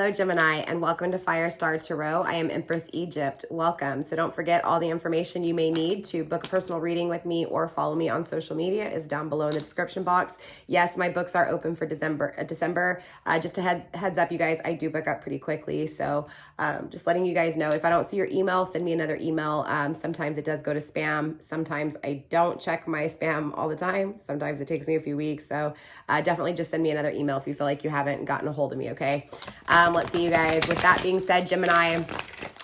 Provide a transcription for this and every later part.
Hello, Gemini, and welcome to FireStar Tarot. I am Empress Egypt. Welcome. So don't forget, all the information you may need to book a personal reading with me or follow me on social media is down below in the description box. Yes, my books are open for December. Just a heads up, you guys, I do book up pretty quickly. So just letting you guys know, if I don't see your email, send me another email. Sometimes it does go to spam. Sometimes I don't check my spam all the time. Sometimes it takes me a few weeks. So definitely just send me another email if you feel like you haven't gotten a hold of me, okay? Let's see, you guys. With that being said, Gemini,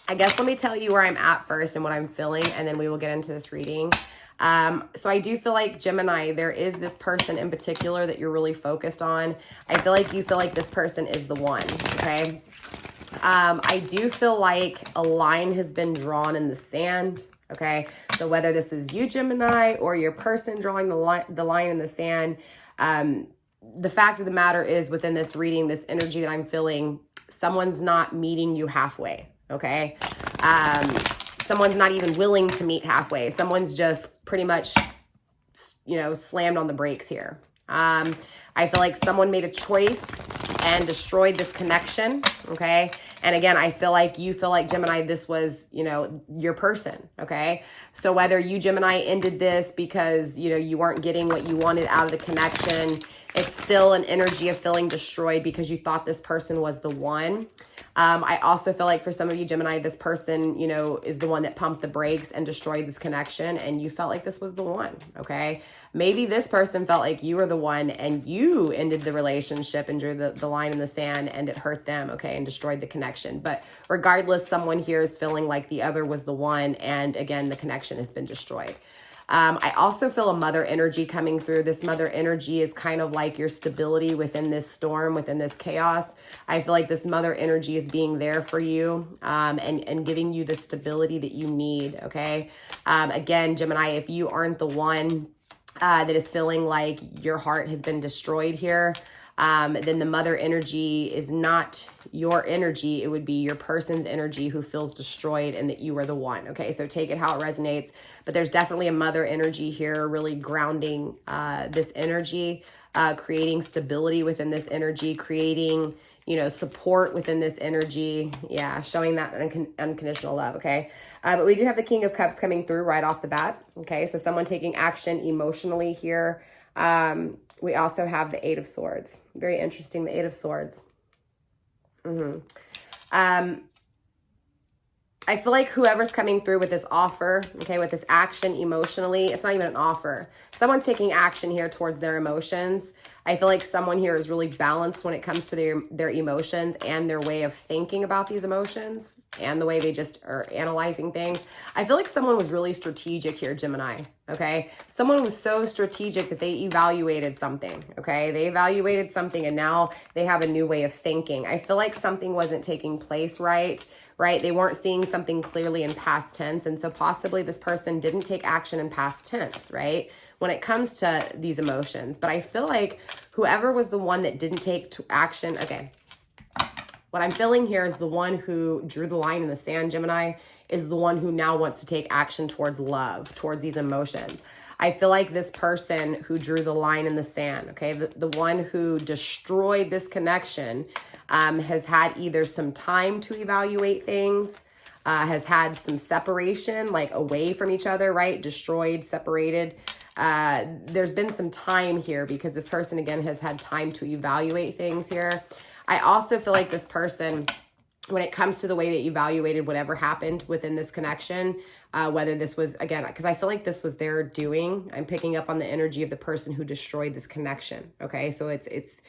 I guess let me tell you where I'm at first and what I'm feeling, and then we will get into this reading. So I do feel like, Gemini, there is this person in particular that you're really focused on. I feel like you feel like this person is the one, okay? I do feel like a line has been drawn in the sand, okay? So whether this is you, Gemini, or your person drawing the line in the sand, the fact of the matter is, within this reading, this energy that I'm feeling, someone's not meeting you halfway, okay? Someone's not even willing to meet halfway. Someone's just pretty much, you know, slammed on the brakes here. I feel like someone made a choice and destroyed this connection, okay? And again, I feel like you feel like, Gemini, this was, you know, your person, okay? So whether you, Gemini, ended this because, you know, you weren't getting what you wanted out of the connection, it's still an energy of feeling destroyed because you thought this person was the one. I also feel like for some of you, Gemini, this person, you know, is the one that pumped the brakes and destroyed this connection, and you felt like this was the one, okay? Maybe this person felt like you were the one and you ended the relationship and drew the line in the sand, and it hurt them, okay, and destroyed the connection. But regardless, someone here is feeling like the other was the one, and again, the connection has been destroyed. I also feel a mother energy coming through. This mother energy is kind of like your stability within this storm, within this chaos. I feel like this mother energy is being there for you, and giving you the stability that you need, okay? Again, Gemini, if you aren't the one that is feeling like your heart has been destroyed here, then the mother energy is not your energy. It would be your person's energy who feels destroyed and that you are the one. Okay, so take it how it resonates. But there's definitely a mother energy here, really grounding this energy, creating stability within this energy, creating, you know, support within this energy. Yeah, showing that unconditional love, okay? But we do have the King of Cups coming through right off the bat, okay? So someone taking action emotionally here. We also have the Eight of Swords. Very interesting, the Eight of Swords. I feel like whoever's coming through with this offer, okay, with this action emotionally, it's not even an offer. Someone's taking action here towards their emotions. I feel like someone here is really balanced when it comes to their emotions and their way of thinking about these emotions and the way they just are analyzing things. I feel like someone was really strategic here, Gemini, okay? Someone was so strategic that they evaluated something, okay? They evaluated something and now they have a new way of thinking. I feel like something wasn't taking place right? They weren't seeing something clearly in past tense. And so possibly this person didn't take action in past tense, right? When it comes to these emotions. But I feel like whoever was the one that didn't take action, okay, what I'm feeling here is the one who drew the line in the sand, Gemini, is the one who now wants to take action towards love, towards these emotions. I feel like this person who drew the line in the sand, okay, the one who destroyed this connection, has had either some time to evaluate things, has had some separation, like away from each other, right? Destroyed, separated. There's been some time here because this person, again, has had time to evaluate things here. I also feel like this person, when it comes to the way they evaluated whatever happened within this connection, whether this was, again, because I feel like this was their doing. I'm picking up on the energy of the person who destroyed this connection, okay? So it's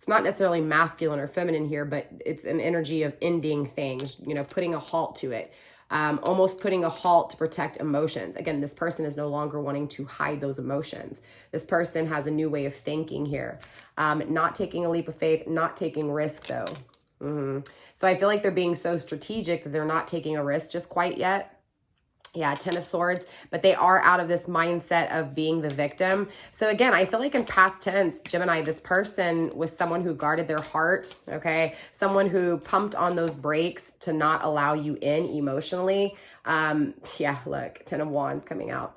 not necessarily masculine or feminine here, but it's an energy of ending things, you know, putting a halt to it, almost putting a halt to protect emotions. Again, this person is no longer wanting to hide those emotions. This person has a new way of thinking here, not taking a leap of faith, not taking risk though. So I feel like they're being so strategic that they're not taking a risk just quite yet. Yeah, Ten of Swords, but they are out of this mindset of being the victim. So again, I feel like in past tense, Gemini, this person was someone who guarded their heart, okay? Someone who pumped on those brakes to not allow you in emotionally. Yeah, look, Ten of Wands coming out.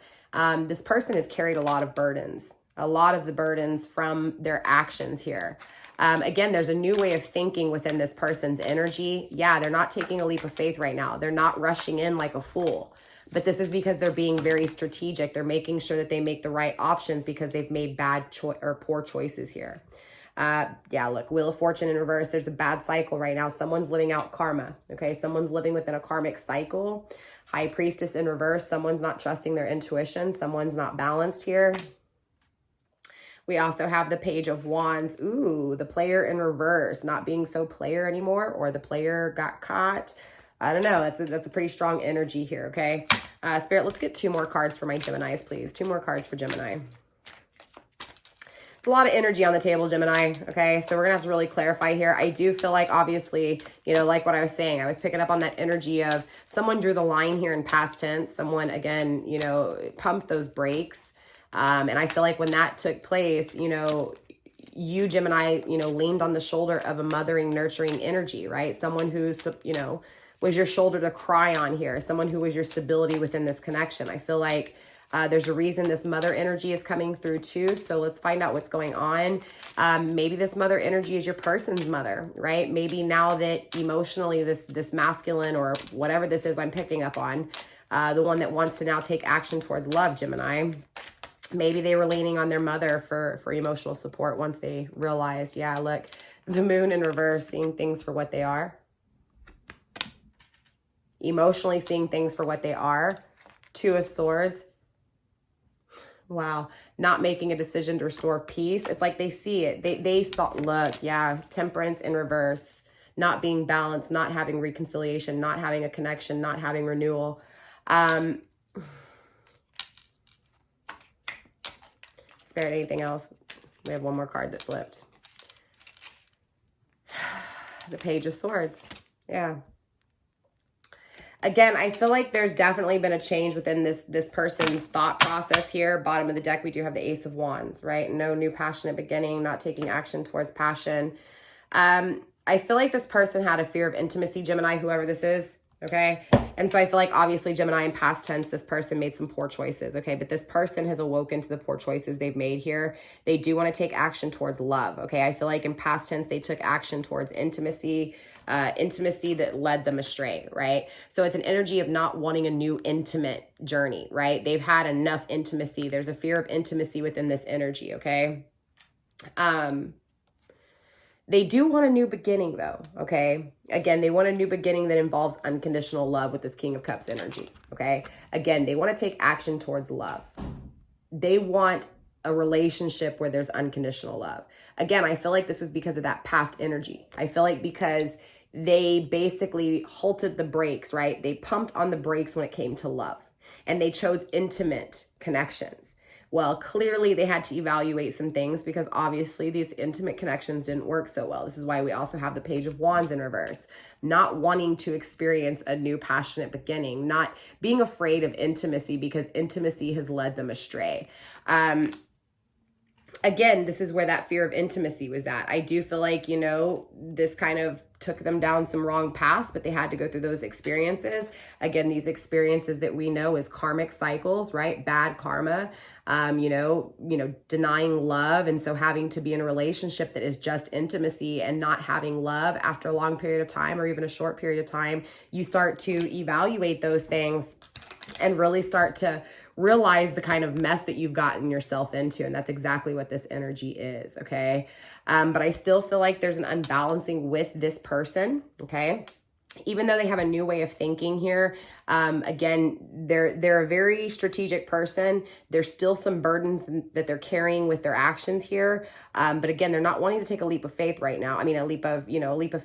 This person has carried a lot of burdens, a lot of the burdens from their actions here. Again, there's a new way of thinking within this person's energy. Yeah, they're not taking a leap of faith right now. They're not rushing in like a fool. But this is because they're being very strategic. They're making sure that they make the right options because they've made bad or poor choices here. Yeah, look, Wheel of Fortune in reverse. There's a bad cycle right now. Someone's living out karma. Okay, someone's living within a karmic cycle. High Priestess in reverse. Someone's not trusting their intuition. Someone's not balanced here. We also have the Page of Wands. Ooh, the Player in reverse, not being so player anymore, or the player got caught. I don't know. That's a pretty strong energy here, okay? Spirit, let's get 2 more cards for my Geminis, please. 2 more cards for Gemini. It's a lot of energy on the table, Gemini, okay? So we're going to have to really clarify here. I do feel like, obviously, you know, like what I was saying, I was picking up on that energy of someone drew the line here in past tense. Someone, again, you know, pumped those brakes. And I feel like when that took place, you know, you, Gemini, you know, leaned on the shoulder of a mothering, nurturing energy, right? Someone who's, you know, was your shoulder to cry on here. Someone who was your stability within this connection. I feel like there's a reason this mother energy is coming through too. So let's find out what's going on. Maybe this mother energy is your person's mother, right? Maybe now that emotionally this masculine or whatever this is I'm picking up on, the one that wants to now take action towards love, Gemini, maybe they were leaning on their mother for emotional support once they realized, yeah, look, the Moon in reverse, seeing things for what they are. Emotionally seeing things for what they are. 2 of Swords. Wow. Not making a decision to restore peace. It's like they see it. They saw, look, yeah, Temperance in reverse. Not being balanced, not having reconciliation, not having a connection, not having renewal. Spirit, anything else? We have 1 more card that flipped. The Page of Swords. Yeah. Again, I feel like there's definitely been a change within this person's thought process here. Bottom of the deck, we do have the Ace of Wands, right? No new passionate beginning, not taking action towards passion. I feel like this person had a fear of intimacy, Gemini, whoever this is, okay? And so I feel like obviously Gemini in past tense, this person made some poor choices, okay? But this person has awoken to the poor choices they've made here. They do want to take action towards love, okay? I feel like in past tense, they took action towards intimacy, intimacy that led them astray, right? So it's an energy of not wanting a new intimate journey, right? They've had enough intimacy. There's a fear of intimacy within this energy, okay? They do want a new beginning though, okay? Again, they want a new beginning that involves unconditional love with this King of Cups energy, okay? Again, they want to take action towards love. They want a relationship where there's unconditional love. Again, I feel like this is because of that past energy. I feel like because they basically halted the brakes, right? They pumped on the brakes when it came to love, and they chose intimate connections. Well, clearly they had to evaluate some things because obviously these intimate connections didn't work so well. This is why we also have the Page of Wands in reverse. Not wanting to experience a new passionate beginning, not being afraid of intimacy because intimacy has led them astray. Again, this is where that fear of intimacy was at. I do feel like, you know, this kind of took them down some wrong paths, but they had to go through those experiences. Again, these experiences that we know as karmic cycles, right? Bad karma, you know, denying love. And so having to be in a relationship that is just intimacy and not having love after a long period of time or even a short period of time, you start to evaluate those things and really start to realize the kind of mess that you've gotten yourself into. And that's exactly what this energy is, okay? But I still feel like there's an unbalancing with this person, okay? Even though they have a new way of thinking here, again, they're a very strategic person. There's still some burdens that they're carrying with their actions here. But again, they're not wanting to take a leap of faith right now. I mean, a leap of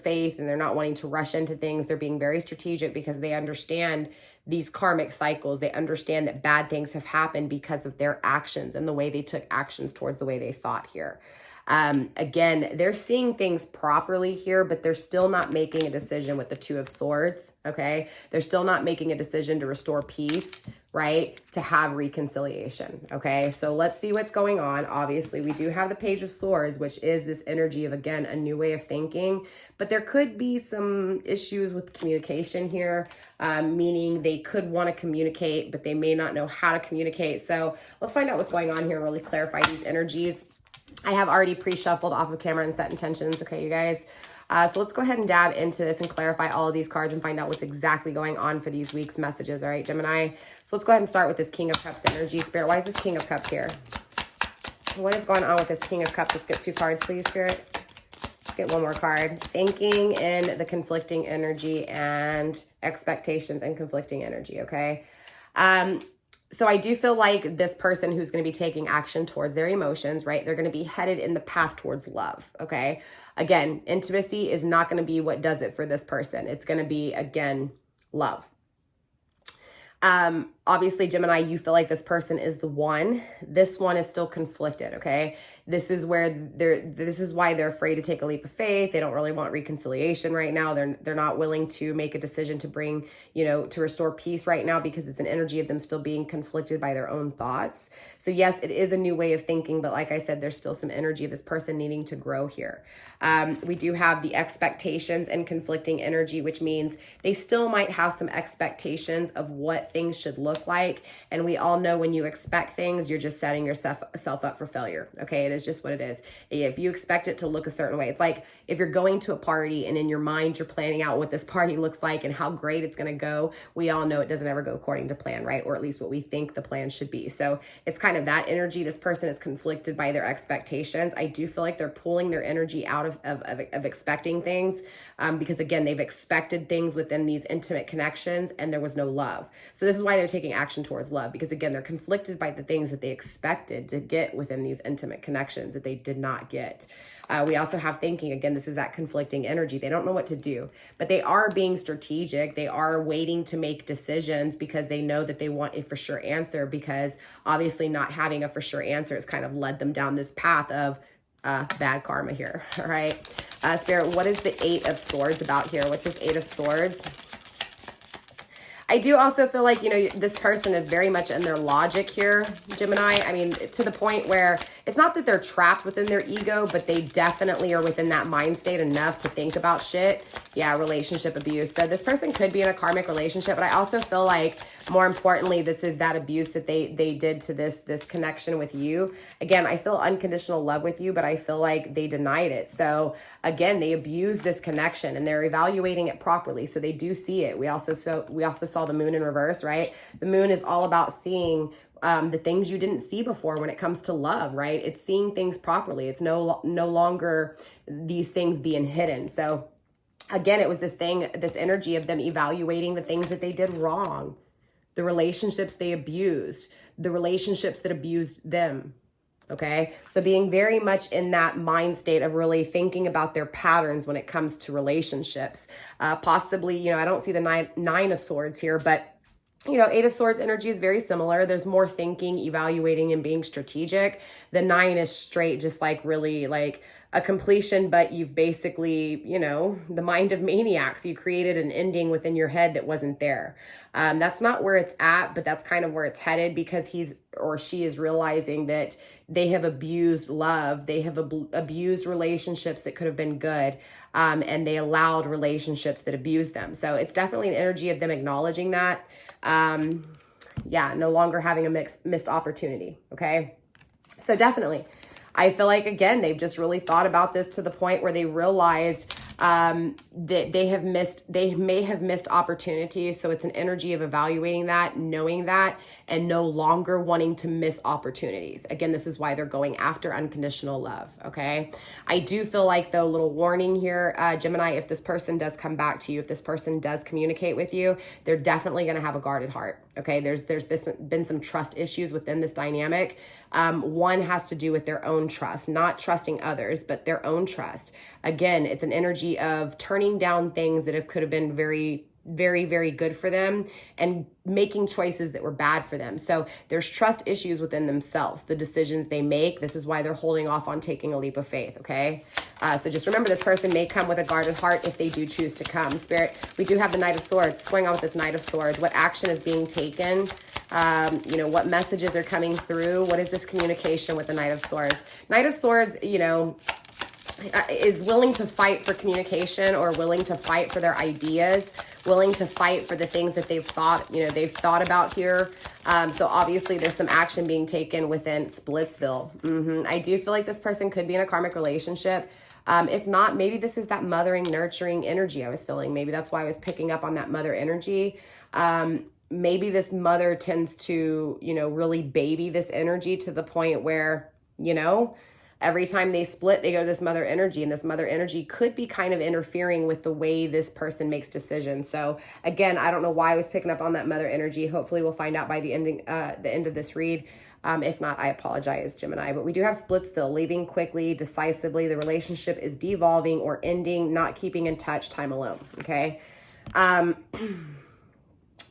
faith, and they're not wanting to rush into things. They're being very strategic because they understand these karmic cycles. They understand that bad things have happened because of their actions and the way they took actions towards the way they thought here. Again, they're seeing things properly here, but they're still not making a decision with the Two of Swords, okay? They're still not making a decision to restore peace, right? To have reconciliation, okay? So let's see what's going on. Obviously, we do have the Page of Swords, which is this energy of, again, a new way of thinking, but there could be some issues with communication here, meaning they could want to communicate, but they may not know how to communicate. So let's find out what's going on here and really clarify these energies. I have already pre-shuffled off of camera and set intentions. Okay, you guys. So let's go ahead and dab into this and clarify all of these cards and find out what's exactly going on for these week's messages. All right, Gemini. So let's go ahead and start with this King of Cups energy. Spirit, why is this King of Cups here? What is going on with this King of Cups? Let's get 2 cards, please, Spirit. Let's get 1 more card. Thinking in the conflicting energy and expectations and conflicting energy, okay? So I do feel like this person who's going to be taking action towards their emotions, right? They're going to be headed in the path towards love, okay? Again, intimacy is not going to be what does it for this person. It's going to be, again, love. Obviously, Gemini, you feel like this person is the one. This one is still conflicted, okay? This is where this is why they're afraid to take a leap of faith. They don't really want reconciliation right now. They're not willing to make a decision to bring, to restore peace right now because it's an energy of them still being conflicted by their own thoughts. So yes, it is a new way of thinking, but like I said, there's still some energy of this person needing to grow here. We do have the expectations and conflicting energy, which means they still might have some expectations of what things should look like. And we all know when you expect things, you're just setting yourself up for failure. Okay. It is just what it is. If you expect it to look a certain way, it's like if you're going to a party and in your mind, you're planning out what this party looks like and how great it's going to go. We all know it doesn't ever go according to plan, right? Or at least what we think the plan should be. So it's kind of that energy. This person is conflicted by their expectations. I do feel like they're pulling their energy out of expecting things because again, they've expected things within these intimate connections and there was no love. So this is why they're taking action towards love, because again, they're conflicted by the things that they expected to get within these intimate connections that they did not get. We also have thinking, again, this is that conflicting energy. They don't know what to do, but they are being strategic. They are waiting to make decisions because they know that they want a for sure answer, because obviously not having a for sure answer has kind of led them down this path of bad karma here. All right. Spirit, what is the 8 of Swords about here? What's this 8 of Swords? I do also feel like, this person is very much in their logic here, Gemini. I mean, to the point where it's not that they're trapped within their ego, but they definitely are within that mind state enough to think about shit. Yeah, relationship abuse. So this person could be in a karmic relationship, but I also feel like more importantly, this is that abuse that they did to this connection with you. Again, I feel unconditional love with you, but I feel like they denied it. So again, they abused this connection and they're evaluating it properly. So they do see it. We also saw the moon in reverse, right? The moon is all about seeing the things you didn't see before when it comes to love, right? It's seeing things properly. It's no longer these things being hidden. So again, it was this energy of them evaluating the things that they did wrong, the relationships they abused, the relationships that abused them. Okay. So being very much in that mind state of really thinking about their patterns when it comes to relationships. Possibly, I don't see the nine of Swords here, but 8 of Swords energy is very similar. There's more thinking, evaluating, and being strategic. The 9 is straight, just like really like a completion, but you've basically, the mind of maniacs. You created an ending within your head that wasn't there. That's not where it's at, but that's kind of where it's headed, because he's or she is realizing that they have abused love. They have abused relationships that could have been good. And they allowed relationships that abused them. So it's definitely an energy of them acknowledging that. No longer having a missed opportunity. Okay. So definitely, I feel like, again, they've just really thought about this to the point where they realized that they may have missed opportunities. So it's an energy of evaluating that, knowing that, and no longer wanting to miss opportunities. Again, this is why they're going after unconditional love. Okay. I do feel like, though, little warning here, Gemini, if this person does come back to you, if this person does communicate with you, they're definitely going to have a guarded heart. Okay. There's been some trust issues within this dynamic. One has to do with their own trust, not trusting others, but their own trust. Again, it's an energy of turning down things that could have been very, very, very good for them and making choices that were bad for them. So there's trust issues within themselves, the decisions they make. This is why they're holding off on taking a leap of faith. Okay. So just remember, this person may come with a guarded heart if they do choose to come. Spirit, we do have the Knight of Swords. What's going on with this Knight of Swords? What action is being taken? What messages are coming through? What is this communication with the Knight of Swords? Knight of Swords, is willing to fight for communication, or willing to fight for their ideas, willing to fight for the things that they've thought about here. So obviously there's some action being taken within Splitsville. I do feel like this person could be in a karmic relationship. If not, maybe this is that mothering, nurturing energy I was feeling. Maybe that's why I was picking up on that mother energy. Maybe this mother tends to, really baby this energy to the point where, every time they split, they go to this mother energy, and this mother energy could be kind of interfering with the way this person makes decisions. So again, I don't know why I was picking up on that mother energy. Hopefully we'll find out by the end of this read. If not, I apologize, Gemini. But we do have Splitsville, leaving quickly, decisively. The relationship is devolving or ending, not keeping in touch, time alone, okay?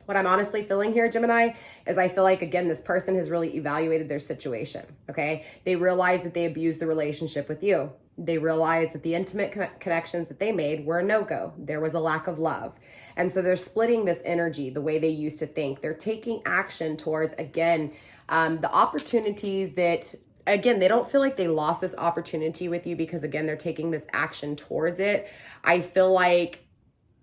What I'm honestly feeling here, Gemini, is I feel like, again, this person has really evaluated their situation, okay? They realize that they abused the relationship with you. They realize that the intimate connections that they made were a no-go. There was a lack of love. And so they're splitting this energy the way they used to think. They're taking action towards, again, the opportunities that, again, they don't feel like they lost this opportunity with you because, again, they're taking this action towards it. I feel like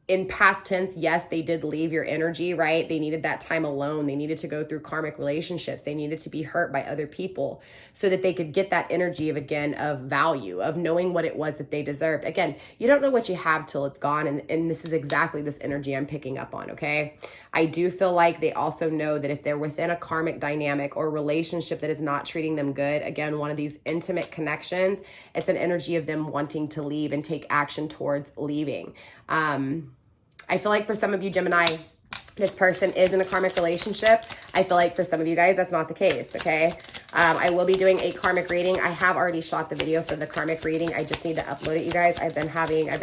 in past tense, yes, they did leave your energy, right? They needed that time alone. They needed to go through karmic relationships. They needed to be hurt by other people so that they could get that energy of, again, of value, of knowing what it was that they deserved. Again, you don't know what you have till it's gone. And this is exactly this energy I'm picking up on, okay? I do feel like they also know that if they're within a karmic dynamic or relationship that is not treating them good, again, one of these intimate connections, it's an energy of them wanting to leave and take action towards leaving. I feel like for some of you, Gemini, this person is in a karmic relationship. I feel like for some of you guys, that's not the case, okay? I will be doing a karmic reading. I have already shot the video for the karmic reading. I just need to upload it, you guys. I've been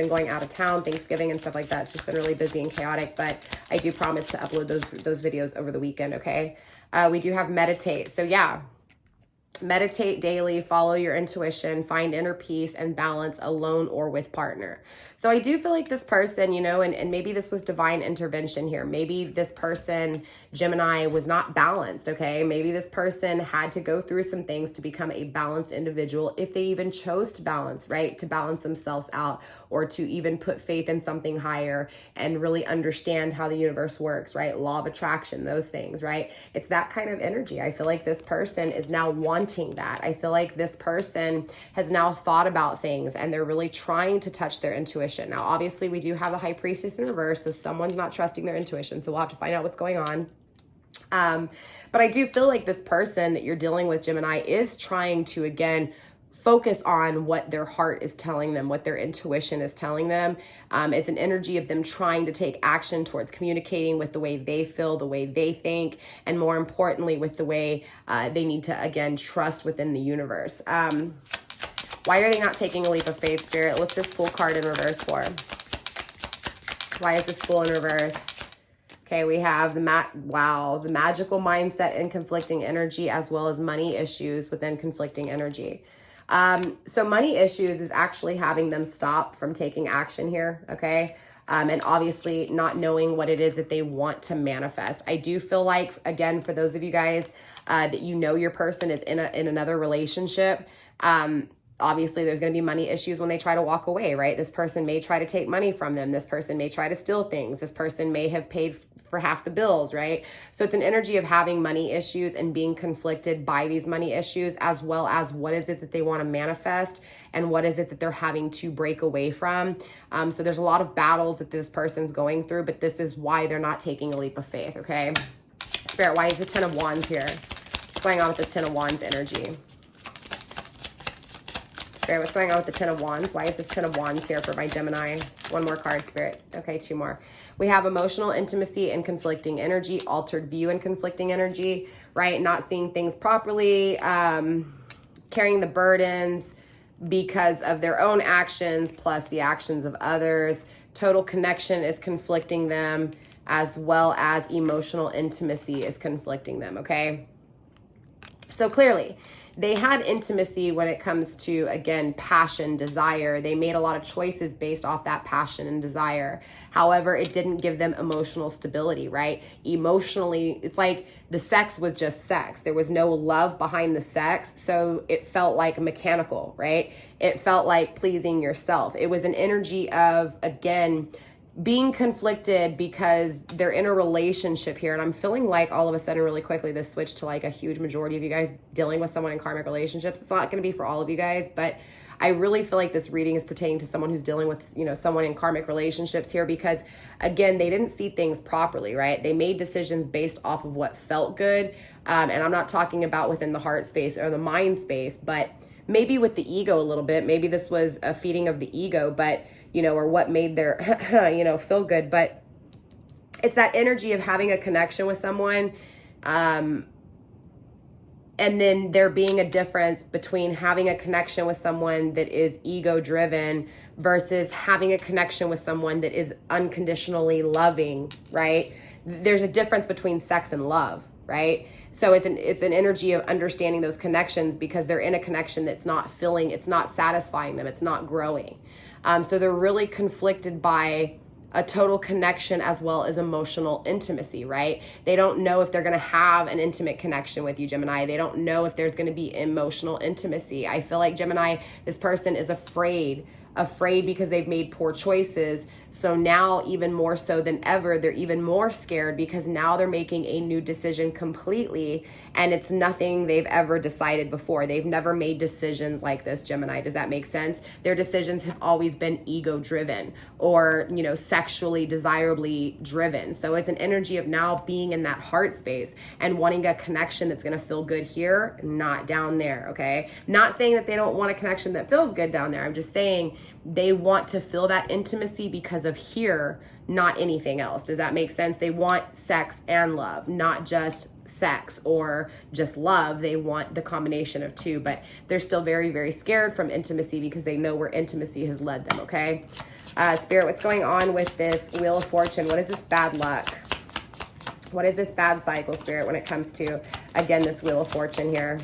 going out of town, Thanksgiving and stuff like that. It's just been really busy and chaotic, but I do promise to upload those videos over the weekend, okay? We do have meditate. So yeah, meditate daily, follow your intuition, find inner peace and balance alone or with partner. So I do feel like this person, and maybe this was divine intervention here. Maybe this person, Gemini, was not balanced, okay? Maybe this person had to go through some things to become a balanced individual, if they even chose to balance, right? To balance themselves out, or to even put faith in something higher and really understand how the universe works, right? Law of attraction, those things, right? It's that kind of energy. I feel like this person is now wanting that. I feel like this person has now thought about things and they're really trying to touch their intuition. Now, obviously, we do have the High Priestess in reverse, so someone's not trusting their intuition, so we'll have to find out what's going on. But I do feel like this person that you're dealing with, Gemini, is trying to, again, focus on what their heart is telling them, what their intuition is telling them. It's an energy of them trying to take action towards communicating with the way they feel, the way they think, and more importantly, with the way they need to, again, trust within the universe. Why are they not taking a leap of faith, Spirit? What's this Fool card in reverse for? Why is this Fool in reverse? Okay, we have the magical mindset and conflicting energy, as well as money issues within conflicting energy. So money issues is actually having them stop from taking action here, okay? And obviously not knowing what it is that they want to manifest. I do feel like, again, for those of you guys that your person is in another relationship, obviously there's going to be money issues when they try to walk away, right? This person may try to take money from them. This person may try to steal things. This person may have paid for half the bills, right? So it's an energy of having money issues and being conflicted by these money issues, as well as what is it that they want to manifest and what is it that they're having to break away from. So there's a lot of battles that this person's going through, but this is why they're not taking a leap of faith, okay? Spirit, why is the Ten of Wands here? What's going on with this Ten of Wands energy? Spirit, what's going on with the Ten of Wands? Why is this Ten of Wands here for my Gemini? One more card, Spirit. Okay, two more. We have emotional intimacy and conflicting energy, altered view and conflicting energy, right? Not seeing things properly, carrying the burdens because of their own actions plus the actions of others. Total connection is conflicting them, as well as emotional intimacy is conflicting them, okay? So clearly, they had intimacy when it comes to, again, passion, desire. They made a lot of choices based off that passion and desire. However, it didn't give them emotional stability, right? Emotionally, it's like the sex was just sex. There was no love behind the sex. So it felt like mechanical, right? It felt like pleasing yourself. It was an energy of, again, being conflicted because they're in a relationship here. And I'm feeling like all of a sudden really quickly this switched to like a huge majority of you guys dealing with someone in karmic relationships. It's not going to be for all of you guys, but I really feel like this reading is pertaining to someone who's dealing with, you know, someone in karmic relationships here, because again, they didn't see things properly, right? They made decisions based off of what felt good. And I'm not talking about within the heart space or the mind space, but maybe with the ego a little bit. Maybe this was a feeding of the ego, but you know, or what made their, you know, feel good. But it's that energy of having a connection with someone. And then there being a difference between having a connection with someone that is ego driven versus having a connection with someone that is unconditionally loving, right? There's a difference between sex and love, right? So it's an energy of understanding those connections, because they're in a connection that's not filling, it's not satisfying them, it's not growing. So they're really conflicted by a total connection as well as emotional intimacy, right? They don't know if they're going to have an intimate connection with you, Gemini. They don't know if there's going to be emotional intimacy. I feel like Gemini, this person is afraid because they've made poor choices. So now, even more so than ever, they're even more scared because now they're making a new decision completely, and it's nothing they've ever decided before. They've never made decisions like this, Gemini. Does that make sense? Their decisions have always been ego driven or, you know, sexually desirably driven. So it's an energy of now being in that heart space and wanting a connection that's going to feel good here, not down there. Okay. Not saying that they don't want a connection that feels good down there. I'm just saying they want to feel that intimacy because of here, not anything else. Does that make sense? They want sex and love, not just sex or just love. They want the combination of two, but they're still very, very scared from intimacy because they know where intimacy has led them. Okay. Spirit, what's going on with this Wheel of Fortune? What is this bad luck? What is this bad cycle, Spirit, when it comes to, again, this Wheel of Fortune here?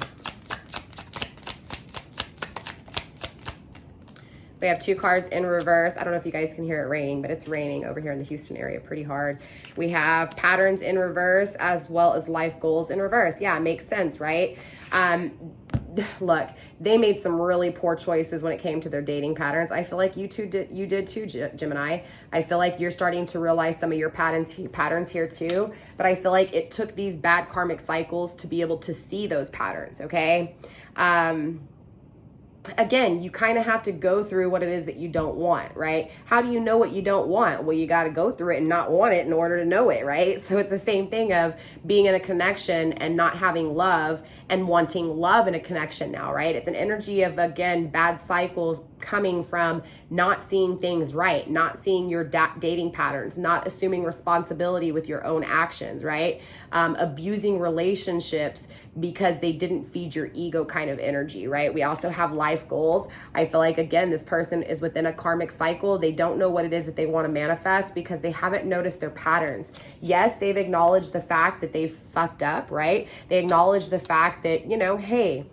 We have 2 cards in reverse. I don't know if you guys can hear it raining, but it's raining over here in the Houston area pretty hard. We have patterns in reverse as well as life goals in reverse. Yeah, it makes sense, right? Look, they made some really poor choices when it came to their dating patterns. I feel like you did too, Gemini. I feel like you're starting to realize some of your patterns here too. But I feel like it took these bad karmic cycles to be able to see those patterns, okay? Again, you kind of have to go through what it is that you don't want, right? How do you know what you don't want? Well, you got to go through it and not want it in order to know it, right? So it's the same thing of being in a connection and not having love and wanting love in a connection now, right? It's an energy of, again, bad cycles coming from not seeing things right, not seeing your dating patterns, not assuming responsibility with your own actions, right? Abusing relationships because they didn't feed your ego kind of energy, right? We also have life goals. I feel like, again, this person is within a karmic cycle. They don't know what it is that they want to manifest because they haven't noticed their patterns. Yes, they've acknowledged the fact that they've fucked up, right? They acknowledge the fact that, you know, hey,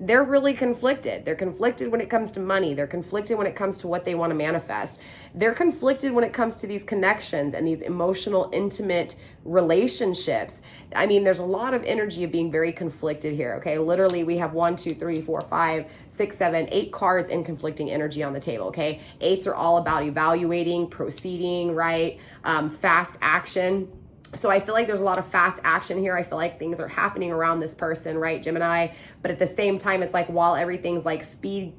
they're really conflicted. They're conflicted when it comes to money. They're conflicted when it comes to what they want to manifest. They're conflicted when it comes to these connections and these emotional, intimate relationships. I mean, there's a lot of energy of being very conflicted here. Okay. Literally, we have 1, 2, 3, 4, 5, 6, 7, 8 cards in conflicting energy on the table. Okay. 8s are all about evaluating, proceeding, right? Fast action. So I feel like there's a lot of fast action here. I feel like things are happening around this person, right, Gemini? But at the same time, it's like while everything's like Speedy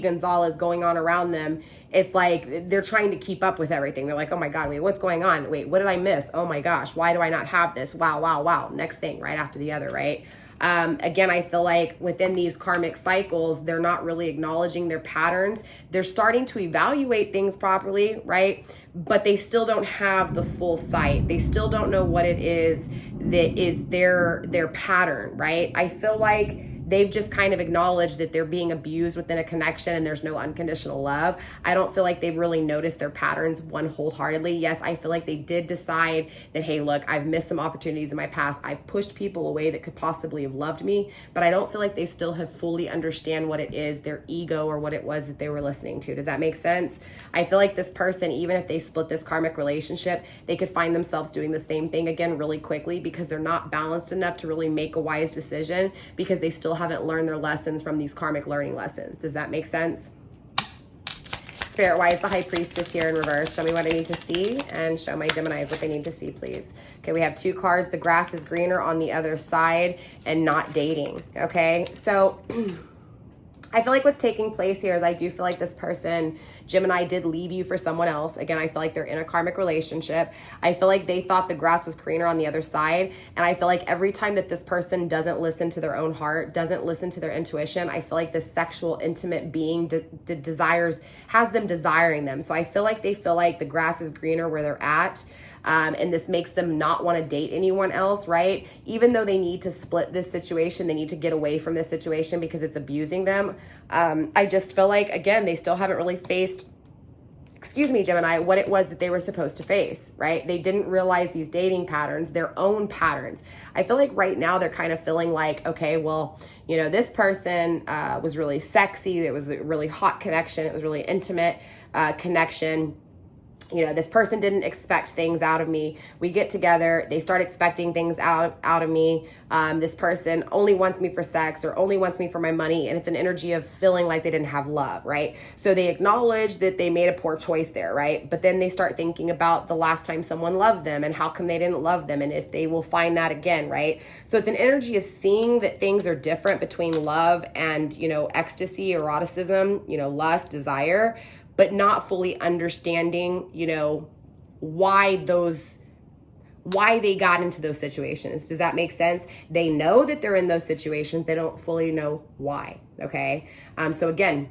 Gonzalez going on around them, it's like they're trying to keep up with everything. They're like, oh my God, wait, what's going on? Wait, what did I miss? Oh my gosh, why do I not have this? Wow, wow, wow. Next thing, right after the other, right? Again, I feel like within these karmic cycles, they're not really acknowledging their patterns. They're starting to evaluate things properly, right? But they still don't have the full sight. They still don't know what it is that is their pattern, right? I feel like they've just kind of acknowledged that they're being abused within a connection and there's no unconditional love. I don't feel like they've really noticed their patterns wholeheartedly. Yes, I feel like they did decide that, hey, look, I've missed some opportunities in my past. I've pushed people away that could possibly have loved me, but I don't feel like they still have fully understand what it is, their ego, or what it was that they were listening to. Does that make sense? I feel like this person, even if they split this karmic relationship, they could find themselves doing the same thing again really quickly because they're not balanced enough to really make a wise decision because they still haven't learned their lessons from these karmic learning lessons. Does that make sense? Spirit, why is the High Priestess here in reverse? Show me what I need to see and show my Geminis what they need to see, please. Okay, we have 2 cards. The grass is greener on the other side and not dating. Okay, so I feel like what's taking place here is I do feel like this person, Gemini, did leave you for someone else. Again, I feel like they're in a karmic relationship. I feel like they thought the grass was greener on the other side. And I feel like every time that this person doesn't listen to their own heart, doesn't listen to their intuition, I feel like this sexual, intimate being has them desiring them. So I feel like they feel like the grass is greener where they're at. And this makes them not want to date anyone else, right? Even though they need to split this situation, they need to get away from this situation because it's abusing them. I just feel like, again, they still haven't really faced, excuse me, Gemini, what it was that they were supposed to face, right? They didn't realize these dating patterns, their own patterns. I feel like right now they're kind of feeling like, okay, well, you know, this person was really sexy. It was a really hot connection. It was really intimate connection. You know, this person didn't expect things out of me. We get together, they start expecting things out of me. This person only wants me for sex or only wants me for my money. And it's an energy of feeling like they didn't have love, right? So they acknowledge that they made a poor choice there, right? But then they start thinking about the last time someone loved them and how come they didn't love them and if they will find that again, right? So it's an energy of seeing that things are different between love and, you know, ecstasy, eroticism, you know, lust, desire, but not fully understanding, you know, why they got into those situations. Does that make sense? They know that they're in those situations. They don't fully know why, okay? So again,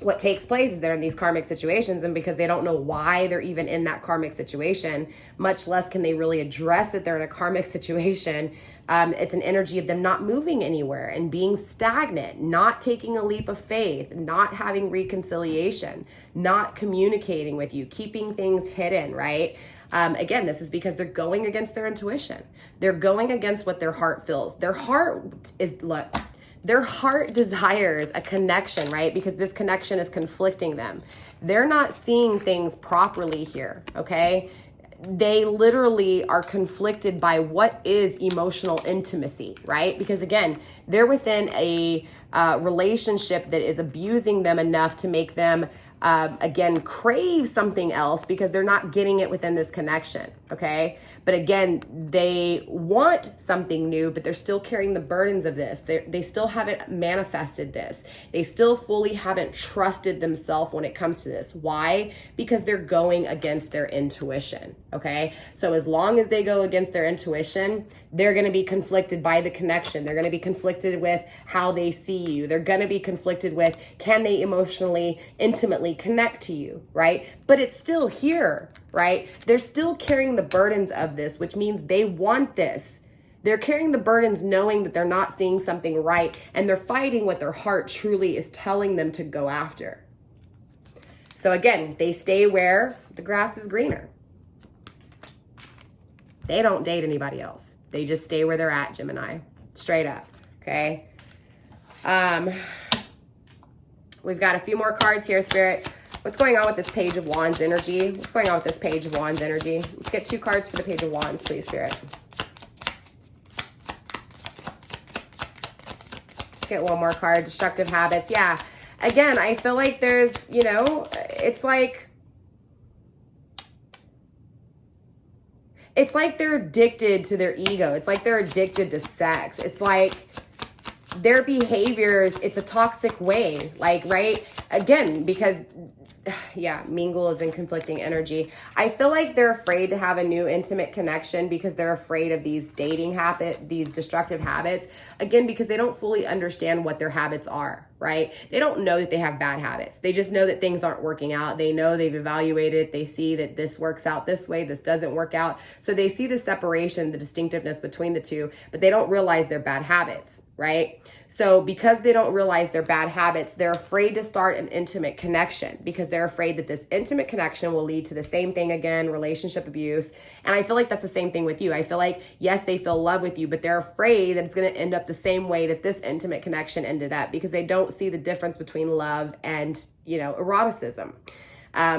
what takes place is they're in these karmic situations, and because they don't know why they're even in that karmic situation, much less can they really address that they're in a karmic situation. It's an energy of them not moving anywhere and being stagnant, not taking a leap of faith, not having reconciliation, not communicating with you, keeping things hidden, right? Again, this is because they're going against their intuition. They're going against what their heart feels. Their heart desires a connection, right? Because this connection is conflicting them. They're not seeing things properly here, okay? They literally are conflicted by what is emotional intimacy, right? Because again, they're within a relationship that is abusing them enough to make them again, crave something else because they're not getting it within this connection, okay? But again, they want something new, but they're still carrying the burdens of this. They still haven't manifested this. They still fully haven't trusted themselves when it comes to this. Why? Because they're going against their intuition, okay? So as long as they go against their intuition, they're going to be conflicted by the connection. They're going to be conflicted with how they see you. They're going to be conflicted with, can they emotionally, intimately connect to you, right? But it's still here, right? They're still carrying the burdens of this, which means they want this. They're carrying the burdens knowing that they're not seeing something right, and they're fighting what their heart truly is telling them to go after. So again, they stay where the grass is greener. They don't date anybody else. They just stay where they're at, Gemini. Straight up, okay? We've got a few more cards here, Spirit. What's going on with this Page of Wands energy? What's going on with this Page of Wands energy? Let's get 2 cards for the Page of Wands, please, Spirit. Let's get 1 more card. Destructive habits. Yeah. Again, I feel like there's, you know, it's like they're addicted to their ego. It's like they're addicted to sex. It's like their behaviors, it's a toxic way. Like, right? Again, because, yeah, mingle is in conflicting energy. I feel like they're afraid to have a new intimate connection because they're afraid of these dating habits, these destructive habits. Again, because they don't fully understand what their habits are, right? They don't know that they have bad habits. They just know that things aren't working out. They know they've evaluated. They see that this works out this way, this doesn't work out. So they see the separation, the distinctiveness between the two, but they don't realize their bad habits, right? So because they don't realize their bad habits, they're afraid to start an intimate connection because they're afraid that this intimate connection will lead to the same thing again, relationship abuse. And I feel like that's the same thing with you. I feel like, yes, they feel love with you, but they're afraid that it's going to end up the same way that this intimate connection ended up because they don't see the difference between love and, eroticism.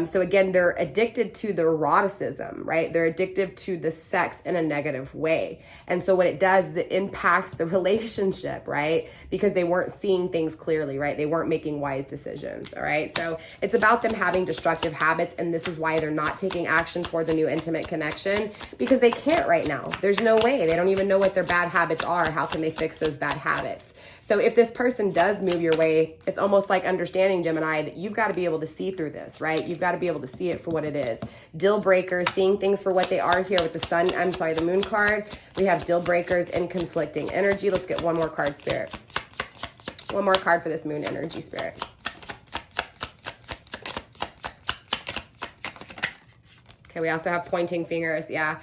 So again, they're addicted to the eroticism, right? They're addicted to the sex in a negative way. And so what it does is it impacts the relationship, right? Because they weren't seeing things clearly, right? They weren't making wise decisions, all right? So it's about them having destructive habits. And this is why they're not taking action toward the new intimate connection because they can't right now. There's no way. They don't even know what their bad habits are. How can they fix those bad habits? So if this person does move your way, it's almost like understanding, Gemini, that you've got to be able to see through this, right? You've got to be able to see it for what it is. Deal breakers, seeing things for what they are here with the moon card. We have deal breakers and conflicting energy. Let's get one more card, Spirit. One more card for this moon energy, Spirit. Okay, we also have pointing fingers, yeah.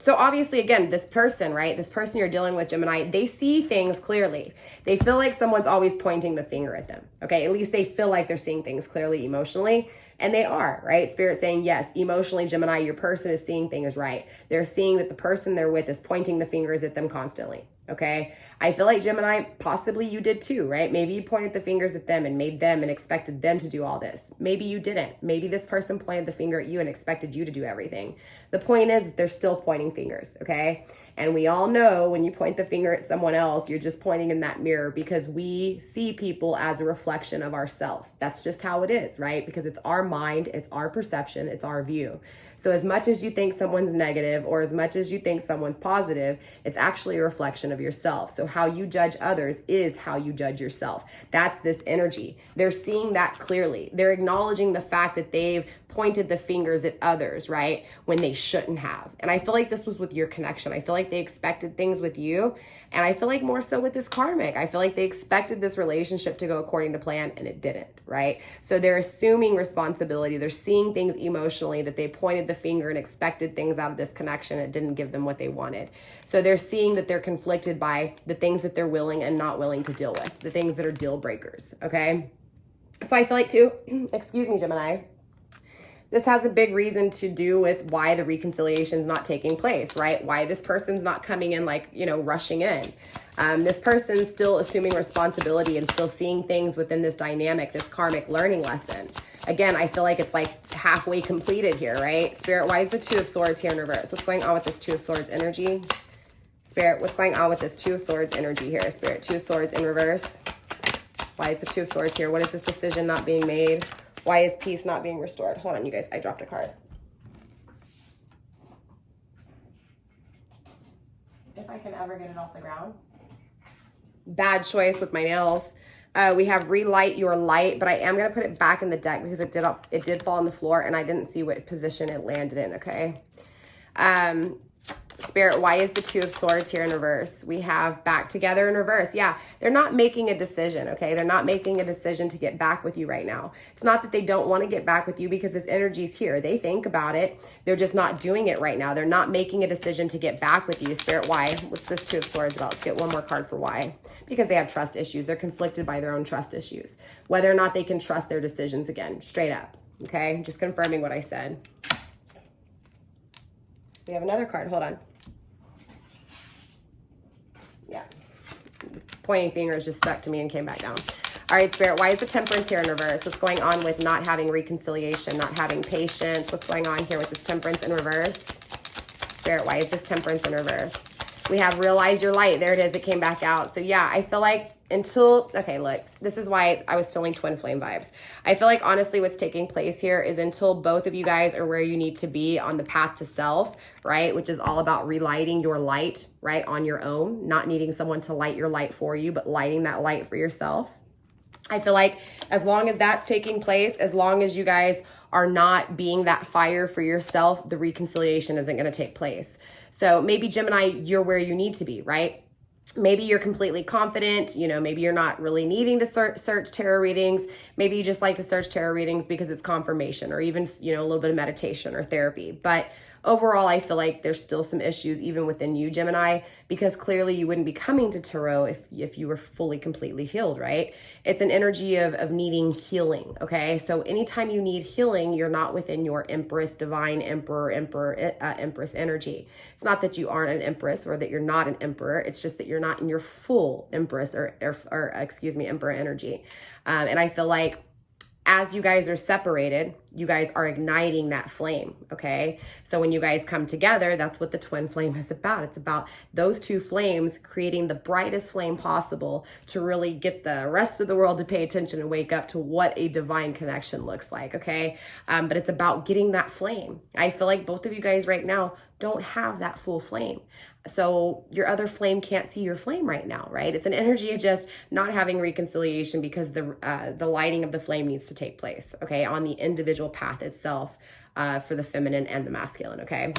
So obviously, again, this person, right? This person you're dealing with, Gemini, they see things clearly. They feel like someone's always pointing the finger at them, okay? At least they feel like they're seeing things clearly emotionally, and they are, right? Spirit saying, yes, emotionally, Gemini, your person is seeing things right. They're seeing that the person they're with is pointing the fingers at them constantly, okay? I feel like, Gemini, possibly you did too, right? Maybe you pointed the fingers at them and made them and expected them to do all this. Maybe you didn't. Maybe this person pointed the finger at you and expected you to do everything. The point is they're still pointing fingers, okay? And we all know when you point the finger at someone else, you're just pointing in that mirror because we see people as a reflection of ourselves. That's just how it is, right? Because it's our mind, it's our perception, it's our view. So as much as you think someone's negative or as much as you think someone's positive, it's actually a reflection of yourself. So how you judge others is how you judge yourself. That's this energy. They're seeing that clearly. They're acknowledging the fact that they've pointed the fingers at others, right? When they shouldn't have. And I feel like this was with your connection. I feel like they expected things with you. And I feel like more so with this karmic. I feel like they expected this relationship to go according to plan and it didn't, right? So they're assuming responsibility. They're seeing things emotionally that they pointed the finger and expected things out of this connection. It didn't give them what they wanted. So they're seeing that they're conflicted by the things that they're willing and not willing to deal with, the things that are deal breakers, okay? So I feel like too, excuse me, Gemini, this has a big reason to do with why the reconciliation is not taking place, right? Why this person's not coming in like, rushing in. This person's still assuming responsibility and still seeing things within this dynamic, this karmic learning lesson. Again, I feel like it's like halfway completed here, right? Spirit, why is the Two of Swords here in reverse? What's going on with this Two of Swords energy? Spirit, what's going on with this Two of Swords energy here? Spirit, Two of Swords in reverse. Why is the Two of Swords here? What is this decision not being made? Why is peace not being restored? Hold on, you guys. I dropped a card. If I can ever get it off the ground. Bad choice with my nails. We have relight your light, but I am going to put it back in the deck because it did fall on the floor and I didn't see what position it landed in, okay? Spirit, why is the Two of Swords here in reverse? We have back together in reverse. Yeah, they're not making a decision, okay? They're not making a decision to get back with you right now. It's not that they don't want to get back with you because this energy's here. They think about it. They're just not doing it right now. They're not making a decision to get back with you. Spirit, why? What's this Two of Swords about? Let's get one more card for why. Because they have trust issues. They're conflicted by their own trust issues. Whether or not they can trust their decisions again, straight up, okay? Just confirming what I said. We have another card. Hold on. Yeah. Pointing fingers just stuck to me and came back down. All right, Spirit, why is the Temperance here in reverse? What's going on with not having reconciliation, not having patience? What's going on here with this Temperance in reverse? Spirit, why is this Temperance in reverse? We have realize your light. There it is. It came back out. So yeah, I feel like okay, look, this is why I was feeling twin flame vibes. I feel like honestly what's taking place here is until both of you guys are where you need to be on the path to self, right? Which is all about relighting your light, right? On your own, not needing someone to light your light for you, but lighting that light for yourself. I feel like as long as that's taking place, as long as you guys are not being that fire for yourself, the reconciliation isn't going to take place. So maybe Gemini, you're where you need to be, right? Maybe you're completely confident, you know, maybe you're not really needing to search tarot readings. Maybe you just like to search tarot readings because it's confirmation, or even, you know, a little bit of meditation or therapy. But overall, I feel like there's still some issues even within you, Gemini, because clearly you wouldn't be coming to tarot if you were fully, completely healed, right? It's an energy of needing healing, okay? So anytime you need healing, you're not within your Empress, Divine, Emperor, Empress energy. It's not that you aren't an Empress or that you're not an Emperor. It's just that you're not in your full Empress or Emperor energy. And I feel like as you guys are separated, you guys are igniting that flame, okay? So when you guys come together, that's what the twin flame is about. It's about those two flames creating the brightest flame possible to really get the rest of the world to pay attention and wake up to what a divine connection looks like, okay? But it's about getting that flame. I feel like both of you guys right now don't have that full flame. So your other flame can't see your flame right now, right? It's an energy of just not having reconciliation because the lighting of the flame needs to take place, okay, on the individual path itself for the feminine and the masculine, okay?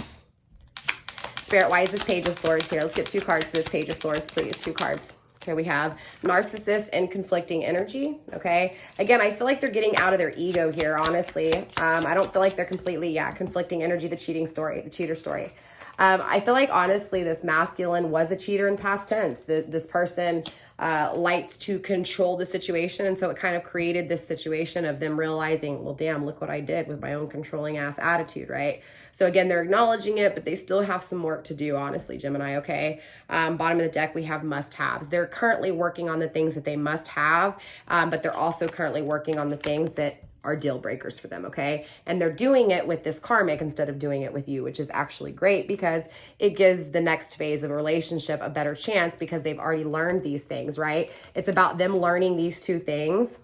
Spirit, why is this Page of Swords here? Let's get 2 cards for this Page of Swords, please. 2 cards. Okay, we have Narcissist and conflicting energy, okay? Again, I feel like they're getting out of their ego here, honestly. I don't feel like they're completely, conflicting energy, the cheater story. I feel like, honestly, this masculine was a cheater in past tense. This person liked to control the situation, and so it kind of created this situation of them realizing, well, damn, look what I did with my own controlling ass attitude, right? So again, they're acknowledging it, but they still have some work to do, honestly, Gemini, okay? Bottom of the deck, we have must-haves. They're currently working on the things that they must have, but they're also currently working on the things that are deal breakers for them, okay? And they're doing it with this karmic instead of doing it with you, which is actually great because it gives the next phase of a relationship a better chance because they've already learned these things, right? It's about them learning these 2 things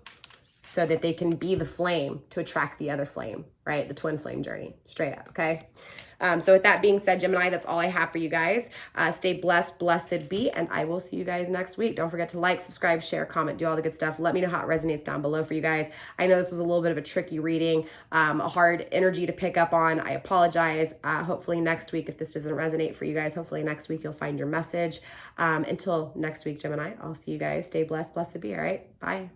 so that they can be the flame to attract the other flame, right? The twin flame journey, straight up, okay? So with that being said, Gemini, that's all I have for you guys. Stay blessed, blessed be, and I will see you guys next week. Don't forget to like, subscribe, share, comment, do all the good stuff. Let me know how it resonates down below for you guys. I know this was a little bit of a tricky reading, a hard energy to pick up on. I apologize. Hopefully next week, if this doesn't resonate for you guys, hopefully next week you'll find your message. Until next week, Gemini, I'll see you guys. Stay blessed, blessed be, all right? Bye.